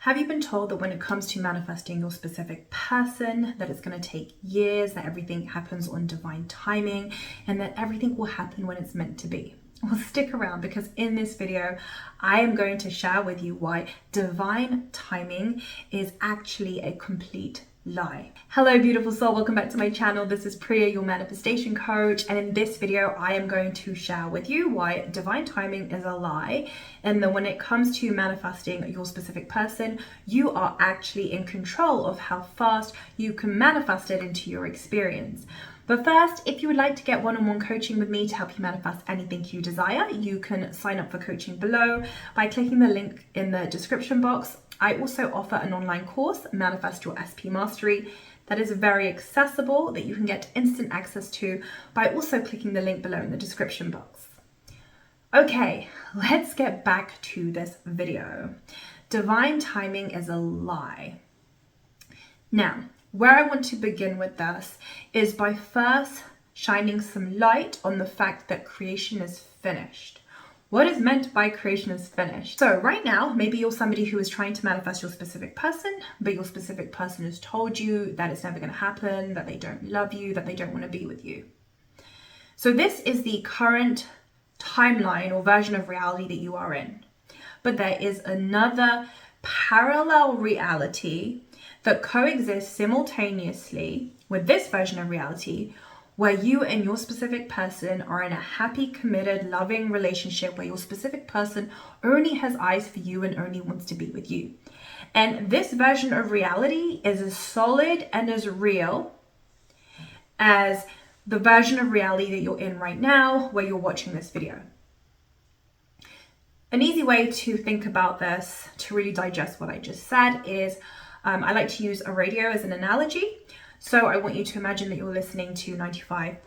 Have you been told that when it comes to manifesting your specific person, that it's going to take years, that everything happens on divine timing, and that everything will happen when it's meant to be? Well, stick around, because in this video, I am going to share with you why divine timing is actually a complete lie. Hello, beautiful soul. Welcome back to my channel. This is Priya, your manifestation coach. And in this video, I am going to share with you why divine timing is a lie. And that when it comes to manifesting your specific person, you are actually in control of how fast you can manifest it into your experience. But first, if you would like to get one-on-one coaching with me to help you manifest anything you desire, you can sign up for coaching below by clicking the link in the description box. I also offer an online course, Manifest Your SP Mastery, that is very accessible, that you can get instant access to by also clicking the link below in the description box. Okay, let's get back to this video. Divine timing is a lie. Now, where I want to begin with this is by first shining some light on the fact that creation is finished. What is meant by creation is finished? So right now, maybe you're somebody who is trying to manifest your specific person, but your specific person has told you that it's never going to happen, that they don't love you, that they don't want to be with you. So this is the current timeline or version of reality that you are in. But there is another parallel reality that coexists simultaneously with this version of reality, where you and your specific person are in a happy, committed, loving relationship where your specific person only has eyes for you and only wants to be with you. And this version of reality is as solid and as real as the version of reality that you're in right now, where you're watching this video. An easy way to think about this, to really digest what I just said, is I like to use a radio as an analogy. So I want you to imagine that you're listening to 95.1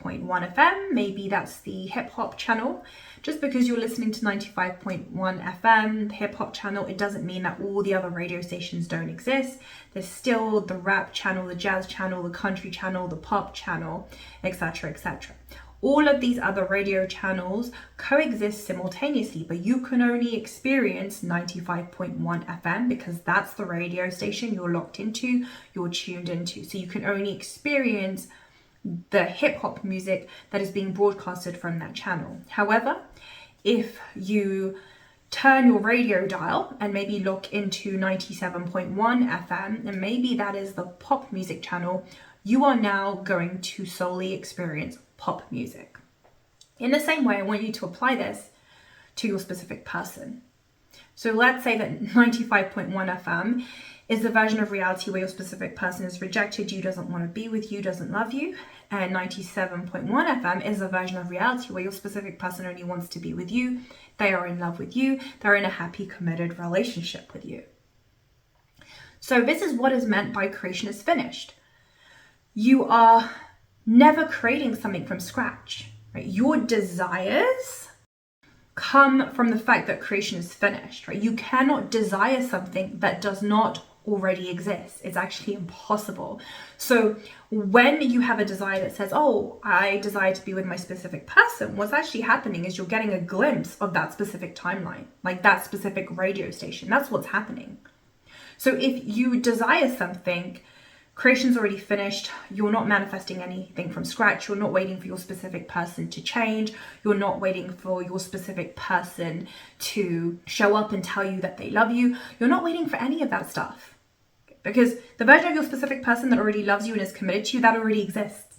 FM. Maybe that's the hip hop channel. Just because you're listening to 95.1 FM, the hip hop channel, it doesn't mean that all the other radio stations don't exist. There's still the rap channel, the jazz channel, the country channel, the pop channel, etc., etc. All of these other radio channels coexist simultaneously, but you can only experience 95.1 FM because that's the radio station you're locked into, you're tuned into. So you can only experience the hip hop music that is being broadcasted from that channel. However, if you turn your radio dial and maybe look into 97.1 FM, and maybe that is the pop music channel, you are now going to solely experience pop music. In the same way, I want you to apply this to your specific person. So let's say that 95.1 FM is the version of reality where your specific person is rejected you, doesn't want to be with you, doesn't love you. And 97.1 FM is a version of reality where your specific person only wants to be with you, they are in love with you, they're in a happy, committed relationship with you. So this is what is meant by creation is finished. You are never creating something from scratch, right? Your desires come from the fact that creation is finished, right? You cannot desire something that does not already exist. It's actually impossible. So when you have a desire that says, oh, I desire to be with my specific person, what's actually happening is you're getting a glimpse of that specific timeline, like that specific radio station. That's what's happening. So if you desire something, creation's already finished, you're not manifesting anything from scratch, you're not waiting for your specific person to change, you're not waiting for your specific person to show up and tell you that they love you, you're not waiting for any of that stuff. Because the version of your specific person that already loves you and is committed to you, that already exists.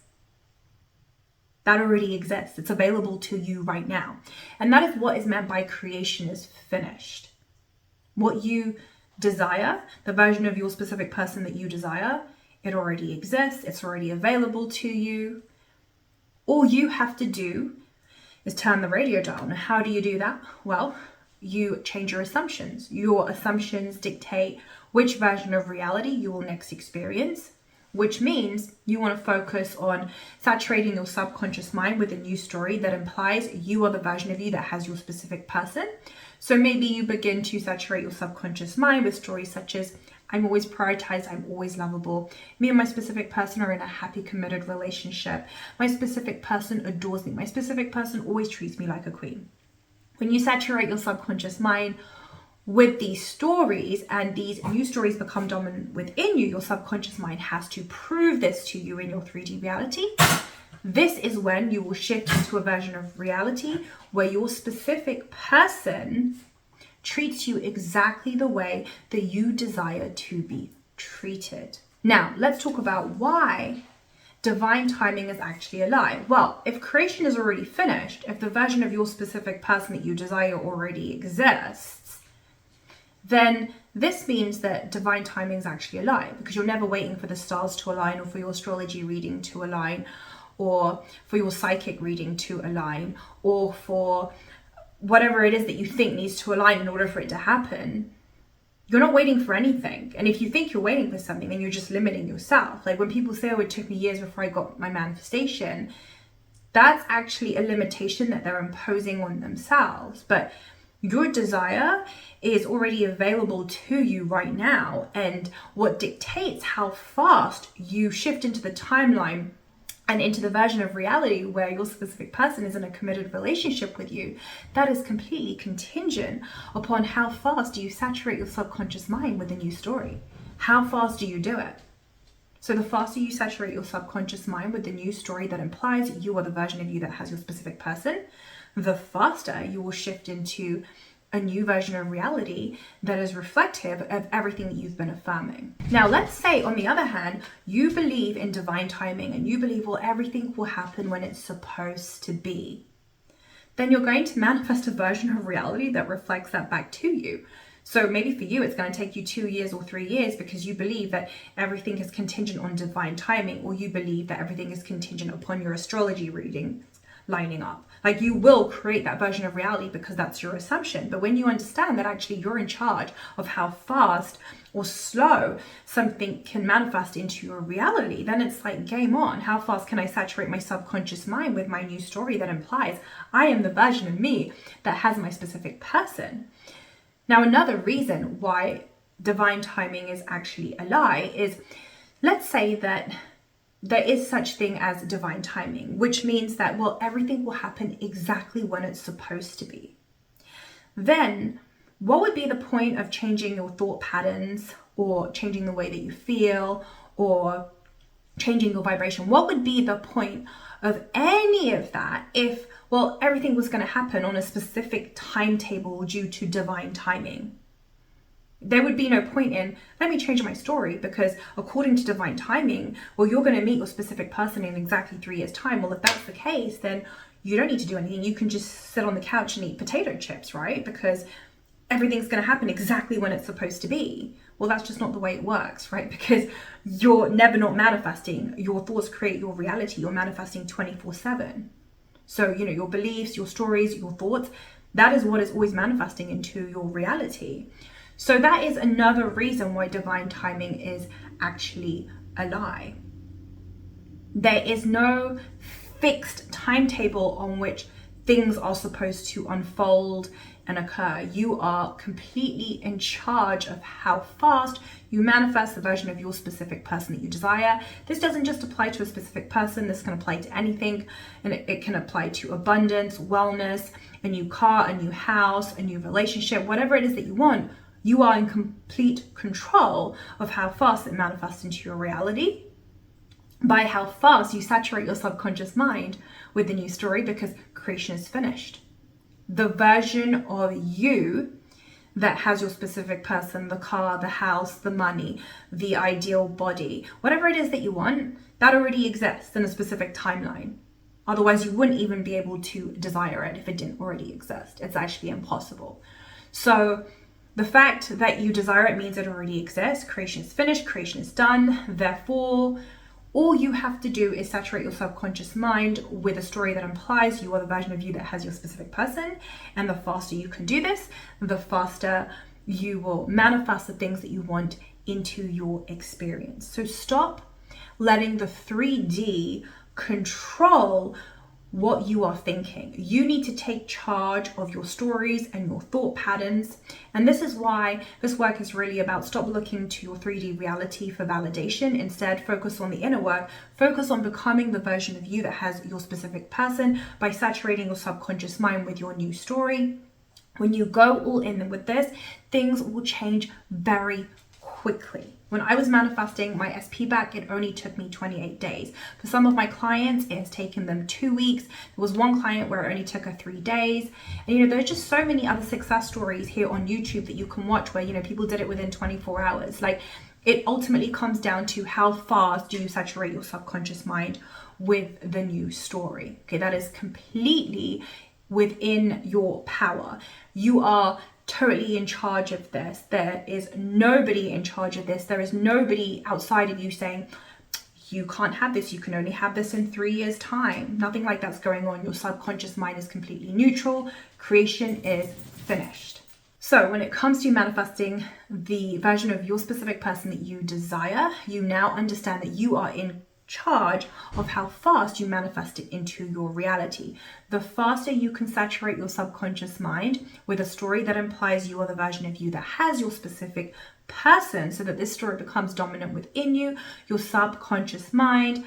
That already exists. It's available to you right now. And that is what is meant by creation is finished. What you desire, the version of your specific person that you desire, it already exists, it's already available to you. All you have to do is turn the radio dial. Now, how do you do that? Well, you change your assumptions. Your assumptions dictate which version of reality you will next experience, which means you want to focus on saturating your subconscious mind with a new story that implies you are the version of you that has your specific person. So maybe you begin to saturate your subconscious mind with stories such as, I'm always prioritized, I'm always lovable. Me and my specific person are in a happy, committed relationship. My specific person adores me. My specific person always treats me like a queen. When you saturate your subconscious mind with these stories, and these new stories become dominant within you, your subconscious mind has to prove this to you in your 3D reality. This is when you will shift into a version of reality where your specific person treats you exactly the way that you desire to be treated. Now, let's talk about why divine timing is actually a lie. Well, if creation is already finished, if the version of your specific person that you desire already exists, then this means that divine timing is actually a lie, because you're never waiting for the stars to align, or for your astrology reading to align, or for your psychic reading to align, or for whatever it is that you think needs to align in order for it to happen. You're not waiting for anything. And if you think you're waiting for something, then you're just limiting yourself. Like when people say, oh, it took me years before I got my manifestation, that's actually a limitation that they're imposing on themselves. But your desire is already available to you right now. And what dictates how fast you shift into the timeline and into the version of reality where your specific person is in a committed relationship with you, that is completely contingent upon how fast do you saturate your subconscious mind with a new story. How fast do you do it? So the faster you saturate your subconscious mind with the new story that implies you are the version of you that has your specific person, the faster you will shift into a new version of reality that is reflective of everything that you've been affirming. Now, let's say, on the other hand, you believe in divine timing and you believe, well, everything will happen when it's supposed to be. Then you're going to manifest a version of reality that reflects that back to you. So maybe for you, it's going to take you 2 years or 3 years because you believe that everything is contingent on divine timing, or you believe that everything is contingent upon your astrology reading lining up. Like, you will create that version of reality because that's your assumption. But when you understand that actually you're in charge of how fast or slow something can manifest into your reality, then it's like, game on. How fast can I saturate my subconscious mind with my new story that implies I am the version of me that has my specific person? Now, another reason why divine timing is actually a lie is, let's say that there is such thing as divine timing, which means that, well, everything will happen exactly when it's supposed to be. Then what would be the point of changing your thought patterns, or changing the way that you feel, or changing your vibration? What would be the point of any of that if, well, everything was going to happen on a specific timetable due to divine timing? There would be no point in, let me change my story because according to divine timing, well, you're going to meet your specific person in exactly 3 years' time. Well, if that's the case, then you don't need to do anything. You can just sit on the couch and eat potato chips, right? Because everything's going to happen exactly when it's supposed to be. Well, that's just not the way it works, right? Because you're never not manifesting. Your thoughts create your reality. You're manifesting 24/7. So, your beliefs, your stories, your thoughts, that is what is always manifesting into your reality. So that is another reason why divine timing is actually a lie. There is no fixed timetable on which things are supposed to unfold and occur. You are completely in charge of how fast you manifest the version of your specific person that you desire. This doesn't just apply to a specific person. This can apply to anything, and it can apply to abundance, wellness, a new car, a new house, a new relationship, whatever it is that you want. You are in complete control of how fast it manifests into your reality, by how fast you saturate your subconscious mind with the new story, because creation is finished. The version of you that has your specific person, the car, the house, the money, the ideal body, whatever it is that you want, that already exists in a specific timeline. Otherwise, you wouldn't even be able to desire it if it didn't already exist. It's actually impossible. So the fact that you desire it means it already exists. Creation is finished, creation is done. Therefore, all you have to do is saturate your subconscious mind with a story that implies you are the version of you that has your specific person. And the faster you can do this, the faster you will manifest the things that you want into your experience. So stop letting the 3D control what you are thinking. You need to take charge of your stories and your thought patterns. And this is why this work is really about stop looking to your 3D reality for validation. Instead, focus on the inner work. Focus on becoming the version of you that has your specific person by saturating your subconscious mind with your new story. When you go all in with this, things will change very quickly. When I was manifesting my SP back, it only took me 28 days. For some of my clients, it has taken them 2 weeks. There was one client where it only took her 3 days. And there's just so many other success stories here on YouTube that you can watch where, people did it within 24 hours. Like, it ultimately comes down to how fast do you saturate your subconscious mind with the new story. Okay, that is completely within your power. You are totally in charge of this. There is nobody in charge of this. There is nobody outside of you saying, you can't have this, you can only have this in 3 years' time. Nothing like that's going on. Your subconscious mind is completely neutral. Creation is finished. So when it comes to manifesting the version of your specific person that you desire, you now understand that you are in charge of how fast you manifest it into your reality. The faster you can saturate your subconscious mind with a story that implies you are the version of you that has your specific person, so that this story becomes dominant within you, your subconscious mind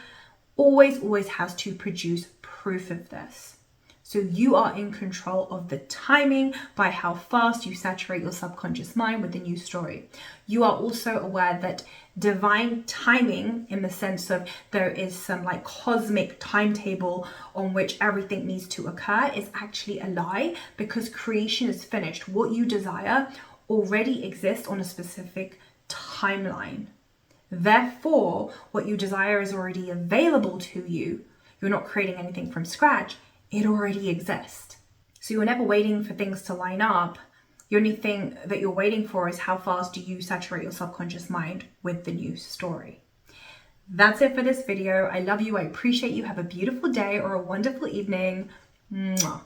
always has to produce proof of this. So you are in control of the timing by how fast you saturate your subconscious mind with the new story. You are also aware that divine timing, in the sense of there is some like cosmic timetable on which everything needs to occur, is actually a lie, because creation is finished. What you desire already exists on a specific timeline. Therefore, what you desire is already available to you. You're not creating anything from scratch. It already exists. So you're never waiting for things to line up. The only thing that you're waiting for is how fast do you saturate your subconscious mind with the new story. That's it for this video. I love you. I appreciate you. Have a beautiful day or a wonderful evening. Mwah.